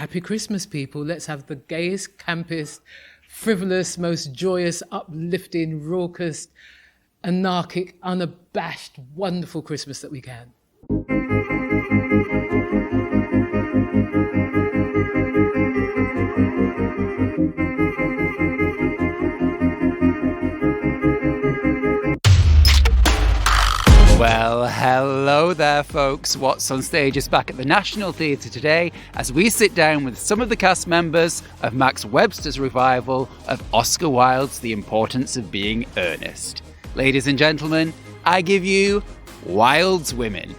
Happy Christmas, people. Let's have the gayest, campest, frivolous, most joyous, uplifting, raucous, anarchic, unabashed, wonderful Christmas that we can. Well, hello there, folks. What's on Stage is back at the National Theatre today as we sit down with some of the cast members of Max Webster's revival of Oscar Wilde's The Importance of Being Earnest. Ladies and gentlemen, I give you Wilde's Women.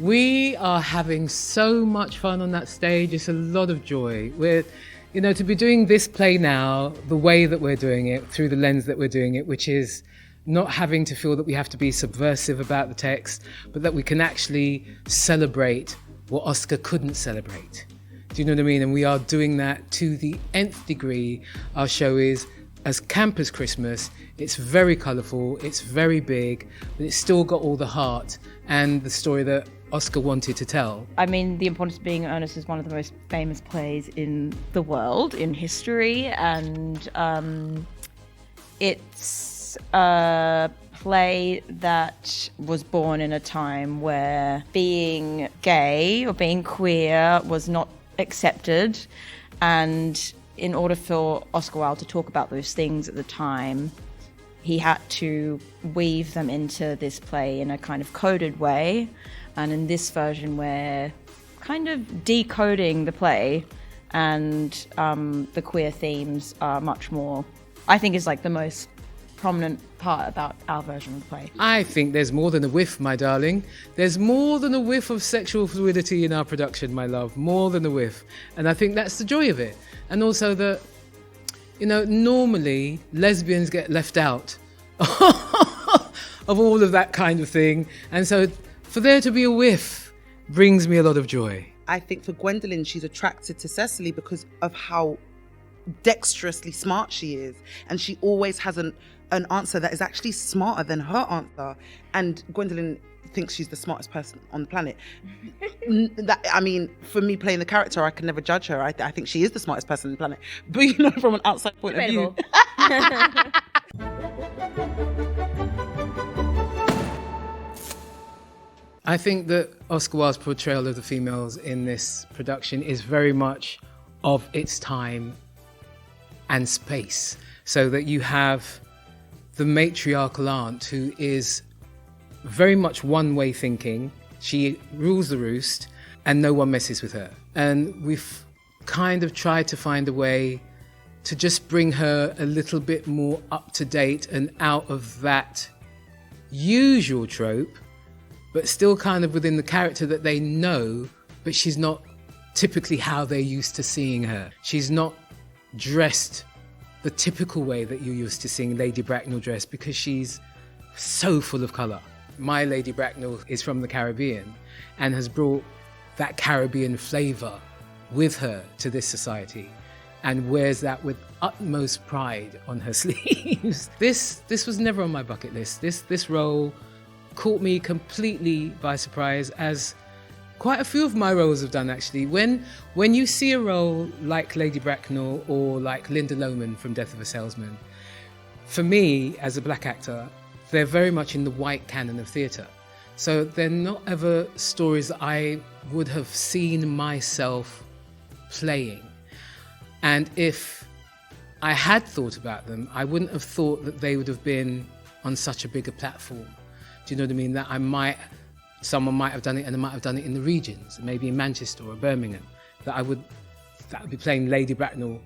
We are having so much fun on that stage. It's a lot of joy. To be doing this play now, the way that we're doing it, through the lens that we're doing it, which is not having to feel that we have to be subversive about the text, but that we can actually celebrate what Oscar couldn't celebrate. Do you know what I mean? And we are doing that to the nth degree. Our show is as camp as Christmas. It's very colourful, it's very big, but it's still got all the heart and the story that Oscar wanted to tell. I mean, The Importance of Being Earnest is one of the most famous plays in the world, in history, and it's a play that was born in a time where being gay or being queer was not accepted, and in order for Oscar Wilde to talk about those things at the time, he had to weave them into this play in a kind of coded way. And in this version, we're kind of decoding the play, and the queer themes are much more, I think, is like the most prominent part about our version of the play. I think there's more than a whiff, my darling. There's more than a whiff of sexual fluidity in our production, my love. More than a whiff. And I think that's the joy of it. And also that, normally lesbians get left out of all of that kind of thing. And so for there to be a whiff brings me a lot of joy. I think for Gwendolen, she's attracted to Cecily because of how dexterously smart she is. And she always has an answer that is actually smarter than her answer. And Gwendolen thinks she's the smartest person on the planet. For me playing the character, I can never judge her. I think she is the smartest person on the planet. But from an outside point of view. I think that Oscar Wilde's portrayal of the females in this production is very much of its time and space, so that you have the matriarchal aunt who is very much one-way thinking. She rules the roost and no one messes with her. And we've kind of tried to find a way to just bring her a little bit more up to date and out of that usual trope, but still kind of within the character that they know, but she's not typically how they're used to seeing her. She's not dressed the typical way that you're used to seeing Lady Bracknell dressed, because she's so full of colour. My Lady Bracknell is from the Caribbean and has brought that Caribbean flavour with her to this society and wears that with utmost pride on her sleeves. This was never on my bucket list. This role caught me completely by surprise, as quite a few of my roles have done, actually. When you see a role like Lady Bracknell or like Linda Lohman from Death of a Salesman, for me, as a black actor, they're very much in the white canon of theatre. So they're not ever stories that I would have seen myself playing. And if I had thought about them, I wouldn't have thought that they would have been on such a bigger platform. Do you know what I mean? That someone might have done it, and they might have done it in the regions, maybe in Manchester or Birmingham, that would be playing Lady Bracknell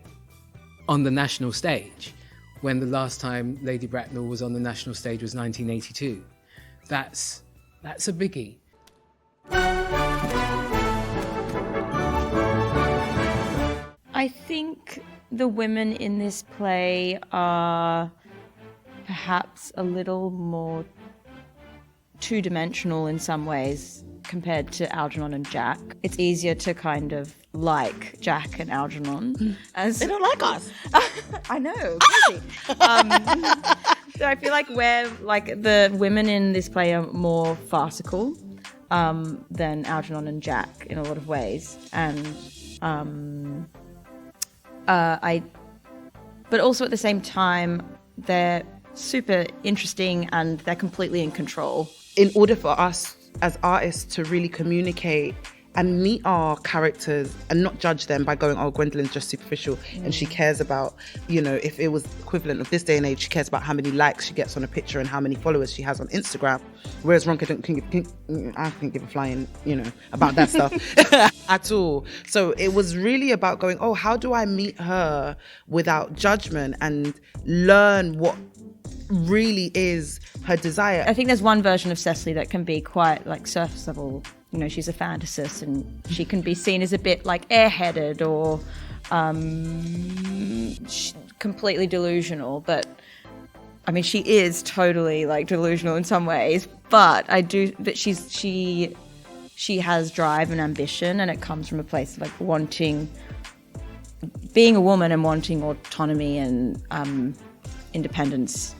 on the national stage, when the last time Lady Bracknell was on the national stage was 1982. That's a biggie. I think the women in this play are perhaps a little more two-dimensional in some ways compared to Algernon and Jack. It's easier to kind of like Jack and Algernon. They don't like us. I know, crazy. So I feel like the women in this play are more farcical than Algernon and Jack in a lot of ways. And But also at the same time, they're super interesting and they're completely in control. In order for us as artists to really communicate and meet our characters and not judge them by going, oh, Gwendolen's just superficial and she cares about, if it was equivalent of this day and age, she cares about how many likes she gets on a picture and how many followers she has on Instagram. Whereas Ronkẹ I can't give a flying, about that stuff at all. So it was really about going, oh, how do I meet her without judgment and learn what really is her desire? I think there's one version of Cecily that can be quite like surface level. She's a fantasist and she can be seen as a bit like airheaded or completely delusional. But I mean, she is totally like delusional in some ways. But she has drive and ambition, and it comes from a place of like being a woman and wanting autonomy and independence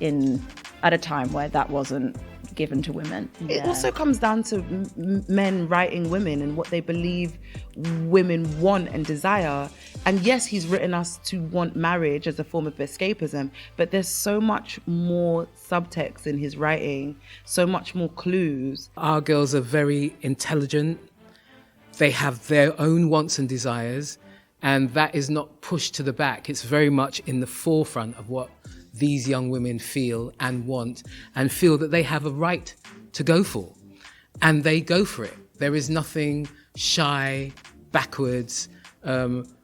at a time where that wasn't given to women. It also comes down to men writing women and what they believe women want and desire. And yes, he's written us to want marriage as a form of escapism, but there's so much more subtext in his writing, so much more clues. Our girls are very intelligent. They have their own wants and desires, and that is not pushed to the back. It's very much in the forefront of what these young women feel and want and feel that they have a right to go for. And they go for it. There is nothing shy, backwards,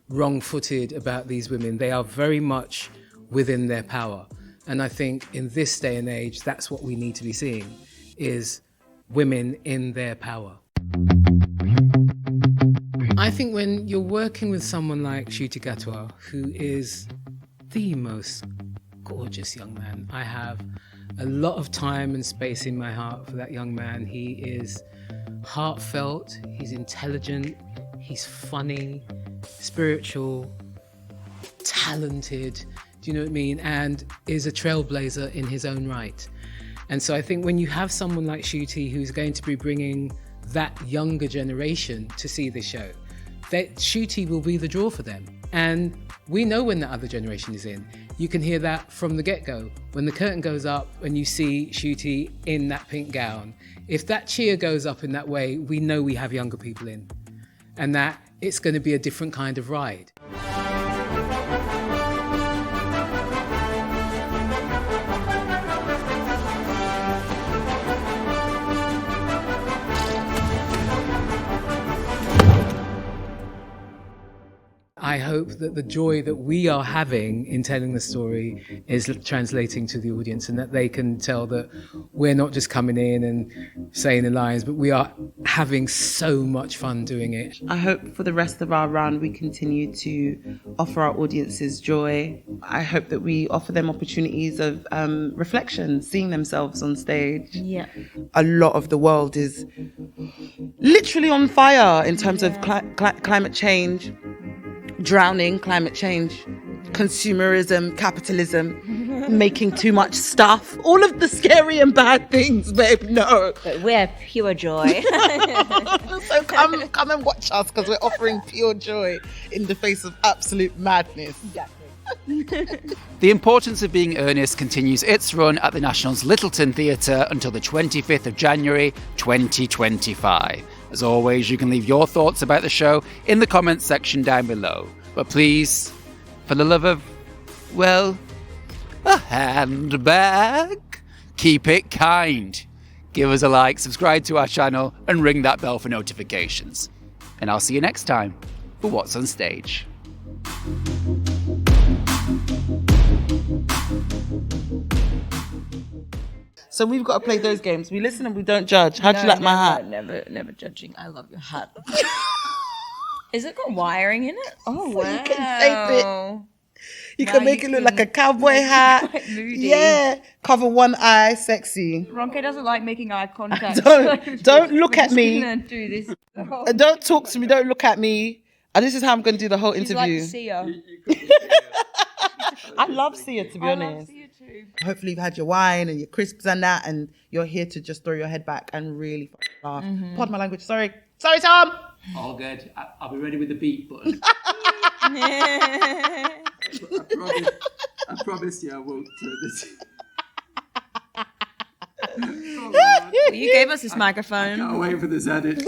wrong-footed about these women. They are very much within their power. And I think in this day and age, that's what we need to be seeing, is women in their power. I think when you're working with someone like Ncuti Gatwa, who is the most gorgeous young man. I have a lot of time and space in my heart for that young man. He is heartfelt, he's intelligent, he's funny, spiritual, talented, do you know what I mean? And is a trailblazer in his own right. And so I think when you have someone like Ncuti who's going to be bringing that younger generation to see this show, that Ncuti will be the draw for them. And we know when the other generation is in. You can hear that from the get-go. When the curtain goes up and you see Ncuti in that pink gown, if that cheer goes up in that way, we know we have younger people in. And that it's going to be a different kind of ride. I hope that the joy that we are having in telling the story is translating to the audience, and that they can tell that we're not just coming in and saying the lines, but we are having so much fun doing it. I hope for the rest of our run we continue to offer our audiences joy. I hope that we offer them opportunities of reflection, seeing themselves on stage. Yeah. A lot of the world is literally on fire in terms of climate change. Drowning, climate change, consumerism, capitalism, making too much stuff, all of the scary and bad things, babe, no. But we're pure joy. So come and watch us, because we're offering pure joy in the face of absolute madness. The Importance of Being Earnest continues its run at the National's Littleton Theatre until the 25th of January 2025. As always, you can leave your thoughts about the show in the comments section down below. But please, for the love of, well, a handbag, keep it kind. Give us a like, subscribe to our channel, and ring that bell for notifications. And I'll see you next time for What's on Stage. So we've got to play those games. We listen and we don't judge. How do you like my hat? Never judging. I love your hat. Is it got wiring in it? Oh, So wow. you can shape it. You Now can make you it look can like a cowboy hat. quite moody. Yeah. Cover one eye, sexy. Ronkẹ doesn't like making eye contact. Don't look at me. We're just gonna do this. Don't talk to me. Don't look at me. And this is how I'm going to do the whole She's interview. like Sia. I love Sia, to be honest. Sia too. Hopefully you've had your wine and your crisps and that, and you're here to just throw your head back and really laugh. Pardon my language. Sorry, Tom. All good. I'll be ready with the beep button. I promise you I won't turn this. You gave us this microphone. Can't wait for this edit.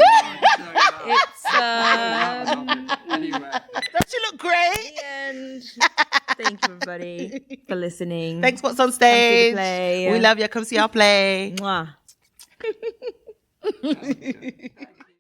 It's Anyway. Don't you look great? and thank you everybody for listening. Thanks, What's on Come see the Stage. play. We love you. Come see our play. Mwah.